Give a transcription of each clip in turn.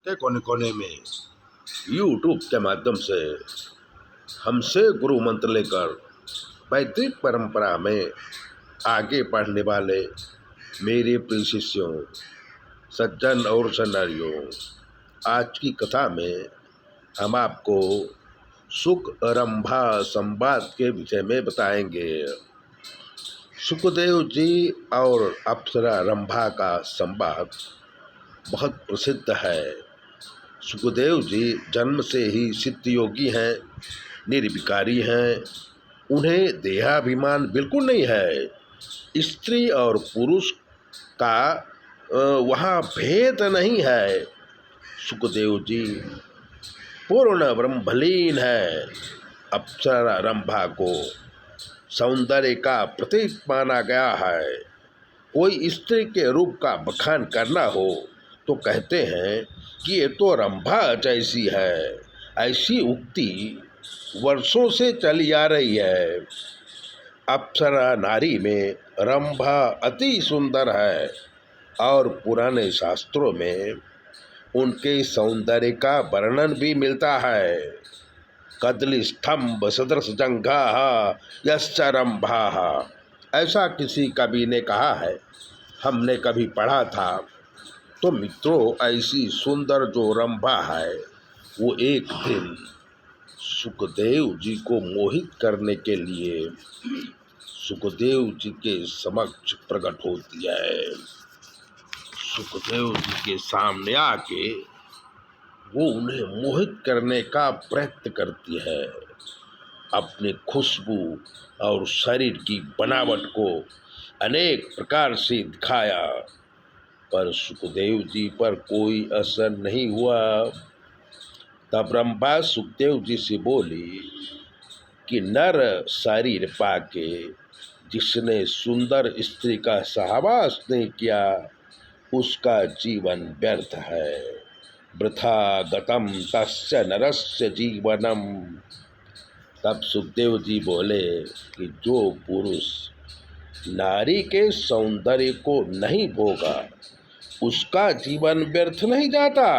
के कोने कोने में यूट्यूब के माध्यम से हमसे गुरु मंत्र लेकर वैदिक परंपरा में आगे बढ़ने वाले मेरे प्रिय शिष्यों, सज्जन और सन्नारियों, आज की कथा में हम आपको सुख रंभा संवाद के विषय में बताएंगे। सुखदेव जी और अप्सरा रंभा का संवाद बहुत प्रसिद्ध है। सुखदेव जी जन्म से ही सिद्ध योगी हैं, निर्विकारी हैं। उन्हें देहाभिमान बिल्कुल नहीं है। स्त्री और पुरुष का वहाँ भेद नहीं है। सुखदेव जी पूर्ण ब्रह्मलीन है। अप्सरा रंभा को सौंदर्य का प्रतीक माना गया है। कोई स्त्री के रूप का बखान करना हो तो कहते हैं कि ये तो रंभा जैसी है। ऐसी उक्ति वर्षों से चली आ रही है। अप्सरा नारी में रंभा अति सुंदर है और पुराने शास्त्रों में उनके सौंदर्य का वर्णन भी मिलता है। कदली स्तंभ सदृश जंघा यश्च रंभा, ऐसा किसी कवि ने कहा है। हमने कभी पढ़ा था। तो मित्रों, ऐसी सुंदर जो रंभा है वो एक दिन सुखदेव जी को मोहित करने के लिए सुखदेव जी के समक्ष प्रकट होती है। सुखदेव जी के सामने आके वो उन्हें मोहित करने का प्रयत्न करती है। अपनी खुशबू और शरीर की बनावट को अनेक प्रकार से दिखाया, पर सुखदेव जी पर कोई असर नहीं हुआ। तब रंभा सुखदेव जी से बोली कि नर शरीर पाके जिसने सुंदर स्त्री का सहवास नहीं किया उसका जीवन व्यर्थ है। वृथा गतम तस्य नरस्य जीवनम। तब सुखदेव जी बोले कि जो पुरुष नारी के सौंदर्य को नहीं भोगा उसका जीवन व्यर्थ नहीं जाता।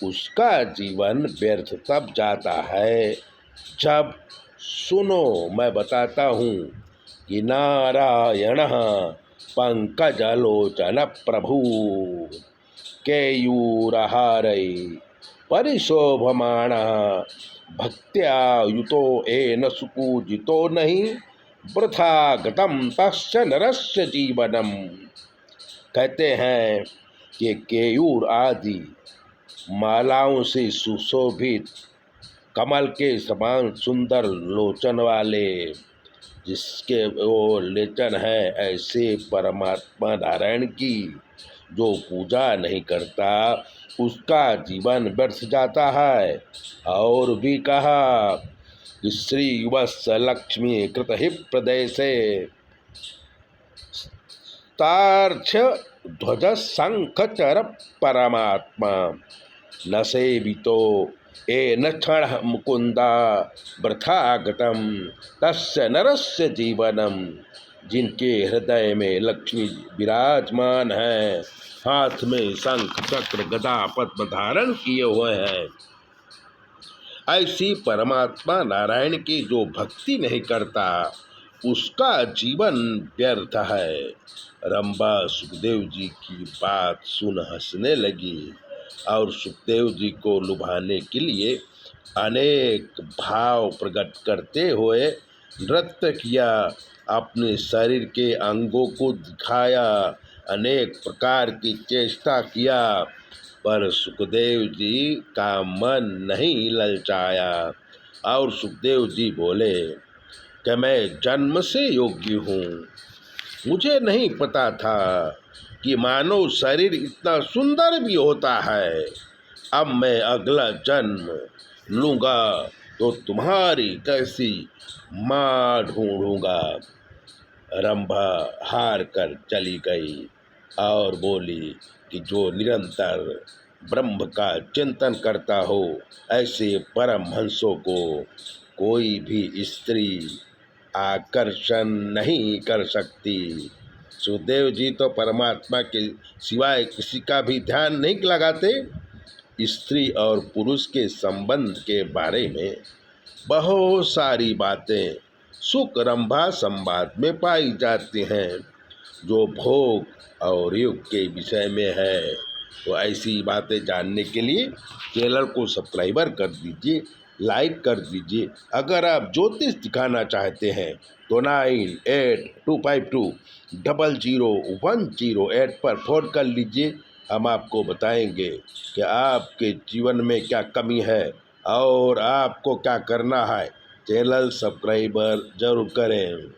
उसका जीवन व्यर्थ तब जाता है जब, सुनो मैं बताता हूँ, कि नारायण पंकजलोचन प्रभु केयूरहारै परिशोभमाण भक्त्या युतो एन सुपूजितो नहीं वृथा गतम तस्य नरस्य जीवनम। कहते हैं कि केयूर आदि मालाओं से सुशोभित कमल के समान सुंदर लोचन वाले, जिसके वो लेचन है, ऐसे परमात्मा नारायण की जो पूजा नहीं करता उसका जीवन व्यर्थ जाता है। और भी कहा कि श्री वत्स लक्ष्मी कृत ही प्रदेशे तार्क्ष ध्वज शंख चर परमात्मा न सेवितो एन क्षण मुकुंदा वृथा गतम तस्य नरस्य जीवनम। जिनके हृदय में लक्ष्मी विराजमान है, हाथ में शंख चक्र गदा पद्म धारण किए हुए हैं, ऐसी परमात्मा नारायण की जो भक्ति नहीं करता उसका जीवन व्यर्थ है। रंभा सुखदेव जी की बात सुन हंसने लगी और सुखदेव जी को लुभाने के लिए अनेक भाव प्रकट करते हुए नृत्य किया, अपने शरीर के अंगों को दिखाया, अनेक प्रकार की चेष्टा किया, पर सुखदेव जी का मन नहीं ललचाया। और सुखदेव जी बोले कि मैं जन्म से योगी हूँ। मुझे नहीं पता था कि मानव शरीर इतना सुंदर भी होता है। अब मैं अगला जन्म लूँगा तो तुम्हारी कैसी माँ ढूंढूंगा। रंभा हार कर चली गई और बोली कि जो निरंतर ब्रह्म का चिंतन करता हो ऐसे परमहंसों को कोई भी स्त्री आकर्षण नहीं कर सकती। सुखदेव जी तो परमात्मा के सिवाय किसी का भी ध्यान नहीं लगाते। स्त्री और पुरुष के संबंध के बारे में बहुत सारी बातें सुख रंभा संवाद में पाई जाती हैं जो भोग और युग के विषय में है। तो ऐसी बातें जानने के लिए चैनल को सब्सक्राइबर कर दीजिए, लाइक कर दीजिए। अगर आप ज्योतिष दिखाना चाहते हैं तो 9825200108 पर फ़ोन कर लीजिए। हम आपको बताएंगे कि आपके जीवन में क्या कमी है और आपको क्या करना है। चैनल सब्सक्राइबर जरूर करें।